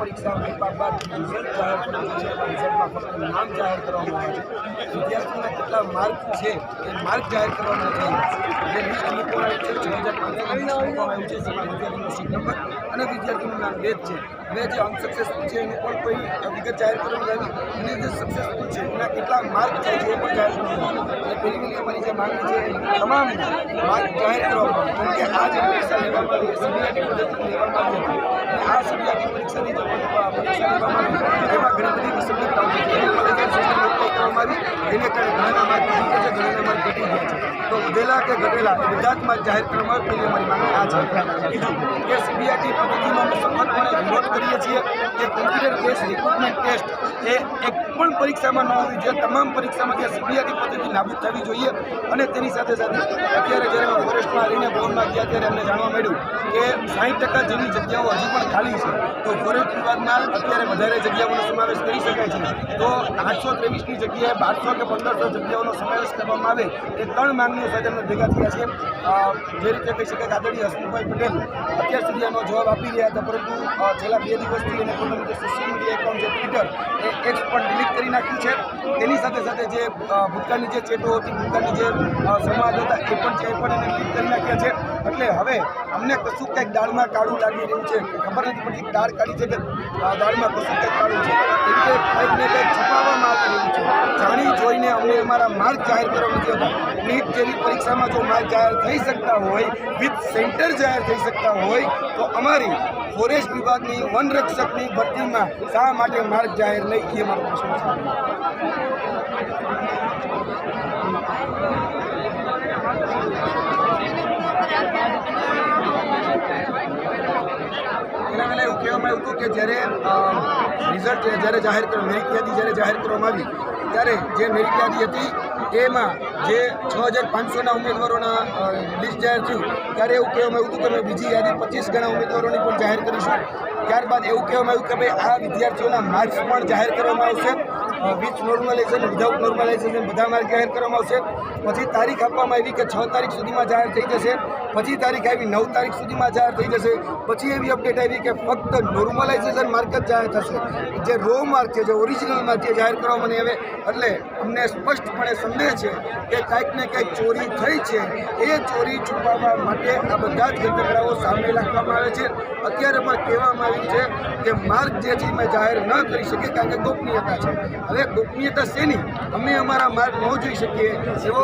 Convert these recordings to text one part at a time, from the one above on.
પરીક્ષા બાદ રિઝલ્ટ જાહેર કરવાનું છે. રિઝલ્ટમાં ફક્ત નામ જાહેર કરવામાં આવે છે. વિદ્યાર્થીઓના કેટલા માર્ક છે એ માર્ક જાહેર કરવામાં આવે છે. જે લિસ્ટ મૂકવામાં આવ્યું છે 6500 લિસ્ટ મૂકવામાં આવ્યું છે. જેમાં વિદ્યાર્થીનો સીટ નંબર અને વિદ્યાર્થીનું નામ બે જ છે. હવે જે અનસક્સેસફુલ છે એની પણ કોઈ વિગત જાહેર કરવામાં આવી અને જે સક્સેસફુલ છે એના કેટલા માર્ક થાય છે એ પણ જાહેર કરવામાં આવે. એટલે પહેલી અમારી જે માંગણી છે તમામ માર્ક જાહેર કરવામાં આવે. કેમ કે આ જે પરીક્ષા લેવામાં આવી સીબીઆઈટી પદ્ધતિથી લેવામાં આવી હતી અને આ સીબીઆઈટી પરીક્ષાની જે પરીક્ષા લેવામાં આવી એમાં ઘણી બધી વિસંગતતાઓ છે. કરવામાં આવી એને કારણે ઘણાના માર્ક વધી ગયા છે, ઘણાના માર્ક ઘટી ગયા છે. તો વધેલા કે ઘટેલા એ બધા જ માર્ક જાહેર કરવામાં આવે. પહેલી અમારી માંગણી આ છે. બીજું કે સીબીઆઈટી પદ્ધતિનો અમે સખતપણે વિરોધ કરીએ છીએ કે કોમ્પ્યુટર બેઝ રિક્રુટમેન્ટ ટેસ્ટ એ એક પણ પરીક્ષામાં ન હોવી જોઈએ. તમામ પરીક્ષામાં જે સીબીઆઈટી પદ્ધતિ નાબૂદ થવી જોઈએ. અને તેની સાથે સાથે અત્યારે જ્યારે ફોરેસ્ટમાં રહીને ભવનમાં ગયા ત્યારે અમને જાણવા મળ્યું કે 60% જેવી જગ્યાઓ હજી પણ ખાલી છે. તો ફોરેસ્ટ વિભાગમાં અત્યારે વધારે જગ્યાઓનો સમાવેશ કરી શકાય છે. તો 823ની જગ્યાએ 1200 કે 1500 જગ્યાઓનો સમાવેશ કરવામાં આવે એ ત્રણ માંગણીઓ સાથે અમે ભેગા થયા છે. જે રીતે કહી શકાય કે આદરણીય હસમુખભાઈ પટેલ અત્યાર સુધી આનો જવાબ આપી રહ્યા હતા, પરંતુ છેલ્લા 2 દિવસથી એને પોતાનું જે સોશિયલ મીડિયા એકાઉન્ટ છે ટ્વિટર એ એક્સ પણ ડિલીટ કરી નાખ્યું છે. તેની સાથે સાથે જે ભૂતકાળની જે ચેટો હતી, ભૂતકાળની જે સંવાદ હતા એ પણ એને ડિલીટ કરી નાખ્યા છે. એટલે હવે અમને કશું કંઈક દાળમાં કાળું લાગી રહ્યું છે. ખબર નથી પડતી દાળ કાઢી છે કે દાળમાં કશું કંઈક કાળું છે. એટલે કંઈક ને કંઈક છુપાવવામાં આવી રહ્યું છે. જાણી જોઈને અમને અમારા માર્ક જાહેર કરવા નથી હોતા. નીટ જેવી પરીક્ષામાં જો માર્ક જાહેર થઈ શકતા હોય, વિથ સેન્ટર જાહેર થઈ શકતા હોય તો અમારી ફોરેસ્ટ વિભાગની વનરક્ષકની ભરતીમાં શા માટે માર્ક જાહેર નહીં એ મારો પ્રશ્ન છે. એના પહેલાં એવું કહેવામાં આવ્યું હતું કે જ્યારે રિઝલ્ટ જ્યારે જાહેર મેરિટ યાદી જ્યારે જાહેર કરવામાં આવી ત્યારે જે મેરિટ યાદી હતી એમાં જે 6500ના ઉમેદવારોના લિસ્ટ જાહેર થયું ત્યારે એવું કહેવામાં આવ્યું હતું કે અમે બીજી યાદી 25 ગણા ઉમેદવારોની પણ જાહેર કરીશું. ત્યારબાદ એવું કહેવામાં આવ્યું કે ભાઈ આ વિદ્યાર્થીઓના માર્ક્સ પણ જાહેર કરવામાં આવશે. વિથ નોર્મલાઇઝેશન, વિધાઉટ નોર્મલાઇઝેશન બધા માર્ક જાહેર કરવામાં આવશે. પછી તારીખ આપવામાં આવી કે 6 તારીખ સુધીમાં જાહેર થઈ જશે. પછી તારીખ આવી 9 તારીખ સુધીમાં જાહેર થઈ જશે. પછી એવી અપડેટ આવી કે ફક્ત નોર્મલાઇઝેશન માર્ક જ જાહેર થશે. જે રો માર્ક છે, જે ઓરિજિનલ માર્ક છે જાહેર કરવામાં નહીં આવે. એટલે અમને સ્પષ્ટપણે સંદેહ છે કે કંઈક ને કંઈક ચોરી થઈ છે. એ ચોરી છુપાવવા માટે આ બધા જ ઘટકડાઓ સામે રાખવામાં આવે છે. અત્યારે પણ કહેવામાં આવ્યું છે કે માર્ક જે છે મેં જાહેર ન કરી શકીએ કારણ કે ગોપનીયતા છે. હવે ગોપનીયતા શેની? અમે અમારા માર્ક ન જોઈ શકીએ એવો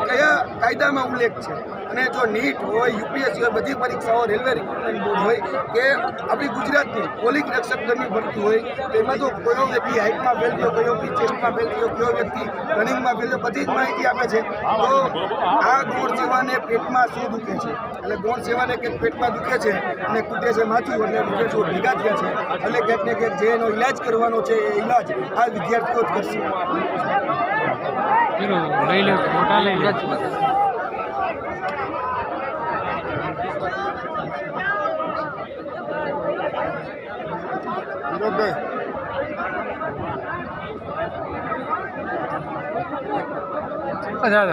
કયા કાયદામાં ઉલ્લેખ છે? અને જો નીટ હોય, યુપીએસસી હોય, બધી પરીક્ષાઓ, રેલવે રિક્રુટમેન્ટ બોર્ડ હોય કે આપણી ગુજરાતની પોલીસ રક્ષક દળની ભરતી હોય તેમાં તો કયો વ્યક્તિ હાઇટમાં ફેલ થયો, કયો વ્યક્તિ ચેસ્ટમાં ફેલ થયો, કયો વ્યક્તિ રનિંગમાં ફેલ થયો, બધી જ માહિતી આપે છે. તો આ ગૌણ સેવાને પેટમાં શું દુખે છે? એટલે ગૌણ સેવાને કંઈક પેટમાં દુખે છે અને કૂટે છે માથું, એટલે વિદ્યાર્થીઓ ભેગા થયા છે. એટલે કંઈક ને કંઈક જે એનો ઇલાજ કરવાનો છે એ ઇલાજ આ વિદ્યાર્થીઓ જ કરશે. अच्छा